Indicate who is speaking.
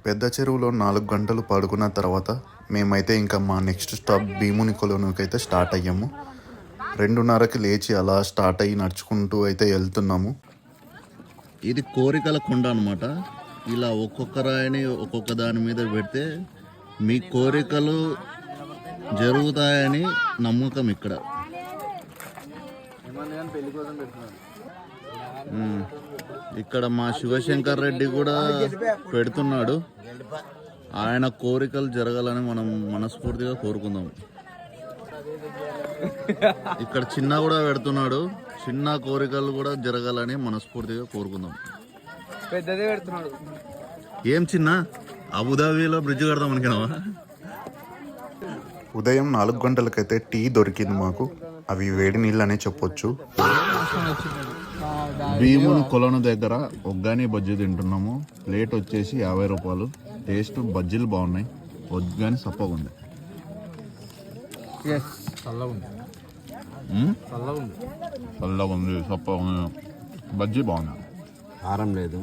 Speaker 1: పెద్ద చెరువులో 4 గంటలు పడుకున్న తర్వాత మేమైతే ఇంకా మా నెక్స్ట్ స్టాప్ భీముని కొలనుకి అయితే స్టార్ట్ అయ్యాము. 2:30కి లేచి అలా స్టార్ట్ అయ్యి నడుచుకుంటూ అయితే వెళ్తున్నాము. ఇది కోరికల కొండ అనమాట. ఇలా ఒక్కొక్క రాయిని ఒక్కొక్క దాని మీద పెడితే మీ కోరికలు జరుగుతాయని నమ్మకం ఇక్కడ. ఇక్కడ మా శివశంకర్ రెడ్డి కూడా పెడుతున్నాడు. ఆయన కోరికలు జరగాలని మనం మనస్ఫూర్తిగా కోరుకుందాం. ఇక్కడ చిన్న కూడా పెడుతున్నాడు. చిన్న కోరికలు కూడా జరగాలని మనస్ఫూర్తిగా కోరుకుందాం.
Speaker 2: పెద్దదే పెడుతున్నాడు.
Speaker 1: ఏం చిన్న అబుదాబిలో బ్రిడ్జ్ కడదాం అనుకున్నావా? ఉదయం 4 గంటలకైతే టీ దొరికింది మాకు. అవి వేడి నీళ్ళనే చెప్పొచ్చు. భీముని కొలను దగ్గర ఒగ్గాని బజ్జీ తింటున్నాము. ప్లేట్ వచ్చేసి 50 రూపాయలు. టేస్ట్ బజ్జీలు బాగున్నాయి. ఒగ్గాని సప్పగా ఉంది. చల్లగా ఉంది, సప్పగా ఉంది. బజ్జీ బాగుంది.
Speaker 3: కారం లేదు.